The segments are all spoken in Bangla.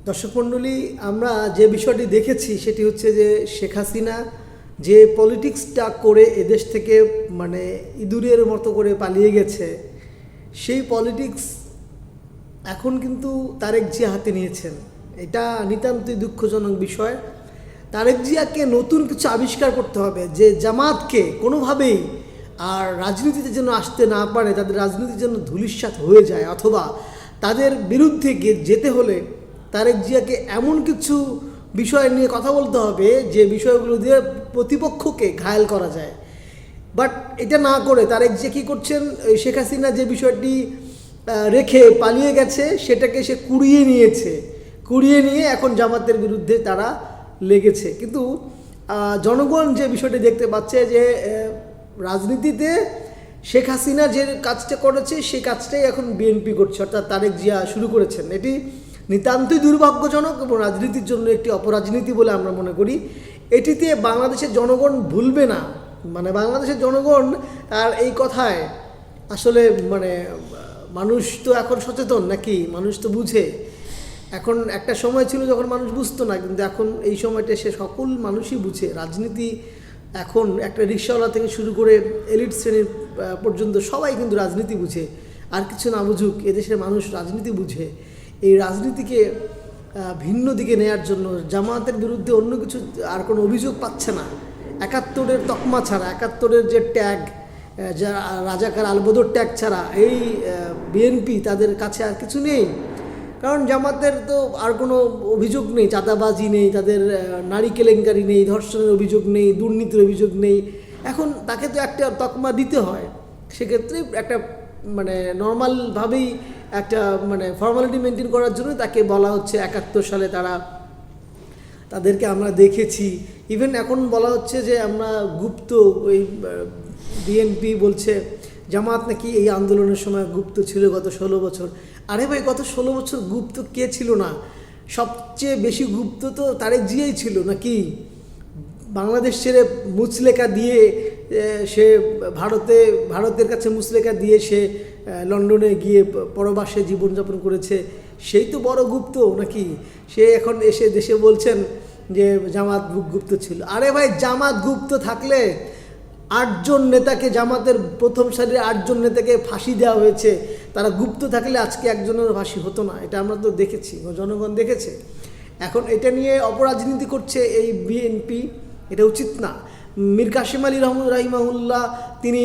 দর্শক মণ্ডলী, আমরা যে বিষয়টি দেখেছি সেটি হচ্ছে যে শেখ হাসিনা যে পলিটিক্সটা করে এদেশ থেকে ইঁদুরের মতো করে পালিয়ে গেছে, সেই পলিটিক্স এখন কিন্তু তারেক জিয়া হাতে নিয়েছেন। এটা নিতান্তই দুঃখজনক বিষয়। তারেক জিয়াকে নতুন কিছু আবিষ্কার করতে হবে, যে জামাতকে কোনোভাবেই আর রাজনীতিতে যেন আসতে না পারে, তাদের রাজনীতি যেন ধূলিসাৎ হয়ে যায়, অথবা তাদের বিরুদ্ধে যেতে হলে তারেক জিয়াকে এমন কিছু বিষয় নিয়ে কথা বলতে হবে যে বিষয়গুলো দিয়ে প্রতিপক্ষকে ঘায়েল করা যায়। বাট এটা না করে তারেক জিয়া কী করছেন, শেখ হাসিনা যে বিষয়টি রেখে পালিয়ে গেছে সেটাকে সে কুড়িয়ে নিয়ে এখন জামাতের বিরুদ্ধে তারা লেগেছে। কিন্তু জনগণ যে বিষয়টি দেখতে পাচ্ছে যে রাজনীতিতে শেখ হাসিনা যে কাজটা করেছে সেই কাজটাই এখন বিএনপি করছে, অর্থাৎ তারেক জিয়া শুরু করেছেন। এটি নিতান্তই দুর্ভাগ্যজনক এবং রাজনীতির জন্য একটি অপরাজনীতি বলে আমরা মনে করি। এটিতে বাংলাদেশের জনগণ ভুলবে না, বাংলাদেশের জনগণ আর এই কথায় আসলে মানুষ তো এখন সচেতন নাকি, মানুষ তো বুঝে। এখন একটা সময় ছিল যখন মানুষ বুঝতো না, কিন্তু এখন এই সময়টা সে সকল মানুষই বুঝে। রাজনীতি এখন একটা রিক্সাওয়ালা থেকে শুরু করে এলিট শ্রেণীর পর্যন্ত সবাই কিন্তু রাজনীতি বুঝে। আর কিছু না বুঝুক, এদেশের মানুষ রাজনীতি বুঝে। এই রাজনীতিকে ভিন্ন দিকে নেয়ার জন্য জামায়াতের বিরুদ্ধে অন্য কিছু আর কোনো অভিযোগ পাচ্ছে না। ৭১-এর তকমা ছাড়া, ৭১-এর যে ট্যাগ, যারা রাজাকার আলবদর ট্যাগ ছাড়া এই বিএনপি তাদের কাছে আর কিছু নেই। কারণ জামাতের তো আর কোনো অভিযোগ নেই, চাঁদাবাজি নেই, তাদের নারী কেলেঙ্কারি নেই, ধর্ষণের অভিযোগ নেই, দুর্নীতির অভিযোগ নেই। এখন তাকে তো একটা তকমা দিতে হয়, সেক্ষেত্রে একটা নর্মালভাবেই একটা ফর্মালিটি মেনটেন করার জন্য তাকে বলা হচ্ছে ৭১ সালে তাদেরকে আমরা দেখেছি। ইভেন এখন বলা হচ্ছে যে আমরা গুপ্ত, ওই বিএনপি বলছে জামাত নাকি এই আন্দোলনের সময় গুপ্ত ছিল গত ১৬ বছর। আরে ভাই, গত ১৬ বছর গুপ্ত কে ছিল না? সবচেয়ে বেশি গুপ্ত তো তারেক জিয়াই ছিল নাকি? বাংলাদেশ ছেড়ে মুচলেখা দিয়ে সে ভারতের কাছে মুচলেখা দিয়ে সে লন্ডনে গিয়ে পরবাসে জীবনযাপন করেছে, সেই তো বড় গুপ্ত নাকি? সে এখন এসে দেশে বলছেন যে জামাত গুপ্ত ছিল। আরে ভাই, জামাত গুপ্ত থাকলে ৮ জন নেতাকে, জামাতের প্রথম সারির ৮ জন নেতাকে ফাঁসি দেওয়া হয়েছে, তারা গুপ্ত থাকলে আজকে একজনের ফাঁসি হতো না। এটা আমরা তো দেখেছি, জনগণ দেখেছে। এখন এটা নিয়ে অপরাজনীতি করছে এই বিএনপি, এটা উচিত না। মীর কাসেম আলী রাহিমাহুল্লাহ তিনি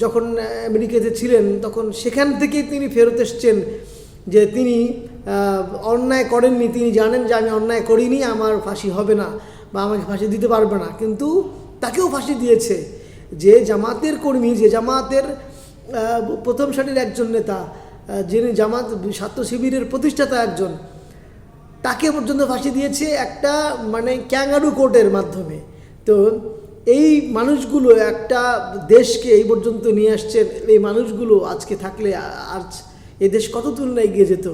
যখন আমেরিকাতে ছিলেন তখন সেখান থেকেই তিনি ফেরত এসছেন যে তিনি অন্যায় করেননি, তিনি জানেন যে আমি অন্যায় করিনি, আমার ফাঁসি হবে না বা আমাকে ফাঁসি দিতে পারবে না। কিন্তু তাকেও ফাঁসি দিয়েছে যে জামাতের কর্মী, যে জামাতের প্রথম সারির একজন নেতা, যিনি জামাত ছাত্র শিবিরের প্রতিষ্ঠাতা একজন, তাকে পর্যন্ত ফাঁসি দিয়েছে একটা ক্যাঙ্গারু কোর্টের মাধ্যমে। তো এই মানুষগুলো একটা দেশকে এই পর্যন্ত নিয়ে আসছেন। এই মানুষগুলো আজকে থাকলে আজ এই দেশ কত তুলনায় এগিয়ে যেত।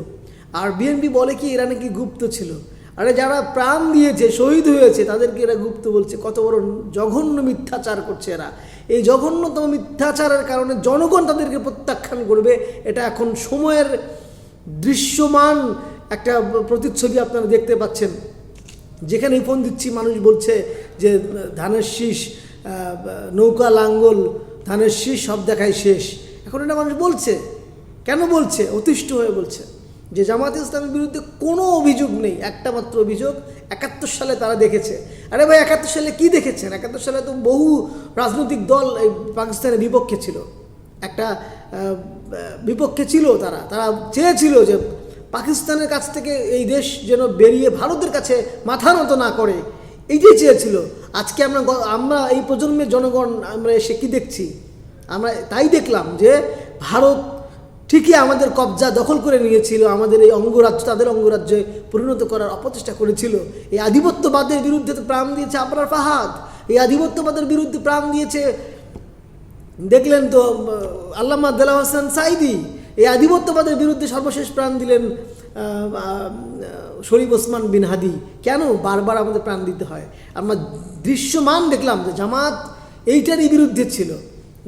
আর বিএনপি বলে কি এরা নাকি গুপ্ত ছিল। আরে যারা প্রাণ দিয়েছে, শহীদ হয়েছে, তাদেরকে এরা গুপ্ত বলছে। কত বড় জঘন্য মিথ্যাচার করছে এরা। এই জঘন্যতম মিথ্যাচারের কারণে জনগণ তাদেরকে প্রত্যাখ্যান করবে। এটা এখন সময়ের দৃশ্যমান একটা প্রতিচ্ছবি আপনারা দেখতে পাচ্ছেন। যেখানেই ফোন দিচ্ছি মানুষ বলছে যে ধানের শীষ, নৌকা লাঙ্গল, ধানের শীষ সব দেখাই শেষ। এখন এটা মানুষ বলছে, কেন বলছে? অতিষ্ঠ হয়ে বলছে যে জামায়াতে ইসলামের বিরুদ্ধে কোনো অভিযোগ নেই, একটা মাত্র অভিযোগ ৭১ সালে তারা দেখেছে। আরে ভাই, ৭১ সালে কি দেখেছেন? ৭১ সালে তো বহু রাজনৈতিক দল এই পাকিস্তানের বিপক্ষে ছিল, একটা বিপক্ষে ছিল। তারা চেয়েছিল যে পাকিস্তানের কাছ থেকে এই দেশ যেন বেরিয়ে ভারতের কাছে মাথা নত না করে, এই যে চেয়েছিল। আজকে আমরা এই প্রজন্মের জনগণ আমরা এসে কী দেখছি? আমরা তাই দেখলাম যে ভারত ঠিকই আমাদের কবজা দখল করে নিয়েছিল, আমাদের এই অঙ্গরাজ্য তাদের অঙ্গরাজ্যে পরিণত করার অপচেষ্টা করেছিল। এই আধিপত্যবাদের বিরুদ্ধে তো প্রাণ দিয়েছে আবরার ফাহাদ, এই আধিপত্যবাদের বিরুদ্ধে প্রাণ দিয়েছে দেখলেন তো আল্লামা দেলাওয়ার হোসেন সাঈদী। এই আধিপত্যবাদের বিরুদ্ধে সর্বশেষ প্রাণ দিলেন শরীফ ওসমান বিন হাদি। কেন বারবার আমাদের প্রাণ দিতে হয়? আমরা দৃশ্যমান দেখলাম যে জামাত এইটারই বিরুদ্ধে ছিল,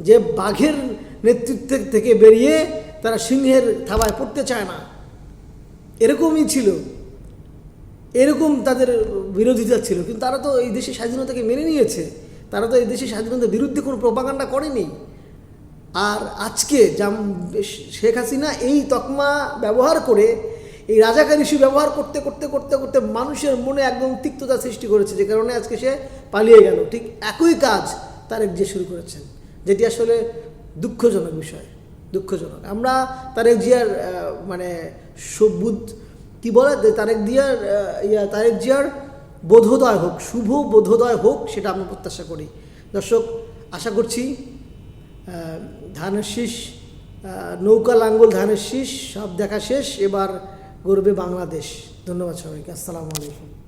যে বাঘের নেতৃত্ব থেকে বেরিয়ে তারা সিংহের থাবায় পড়তে চায় না। এরকমই ছিল, এরকম তাদের বিরোধিতা ছিল, কিন্তু তারা তো এই দেশের স্বাধীনতাকে মেনে নিয়েছে, তারা তো এই দেশের স্বাধীনতার বিরুদ্ধে কোনো প্রপাগান্ডা করেনি। আর আজকে শেখ হাসিনা এই তকমা ব্যবহার করে, এই রাজাকার ইস্যু ব্যবহার করতে করতে করতে করতে মানুষের মনে একদম তিক্ততা সৃষ্টি করেছে, যে কারণে আজকে সে পালিয়ে গেল। ঠিক একই কাজ তারেক জিয়া শুরু করেছেন, যেটি আসলে দুঃখজনক বিষয়, দুঃখজনক। আমরা তারেক জিয়ার মানে সবুজ কি বলে, তারেক জিয়ার বোধোদয় হোক, শুভ বোধোদয় হোক, সেটা আমরা প্রত্যাশা করি। দর্শক, আশা করছি ধানের শীষ, নৌকা লাঙ্গল ধানের শীষ সব দেখা শেষ, এবার গড়বে বাংলাদেশ। ধন্যবাদ সবাইকে, আসসালামু আলাইকুম।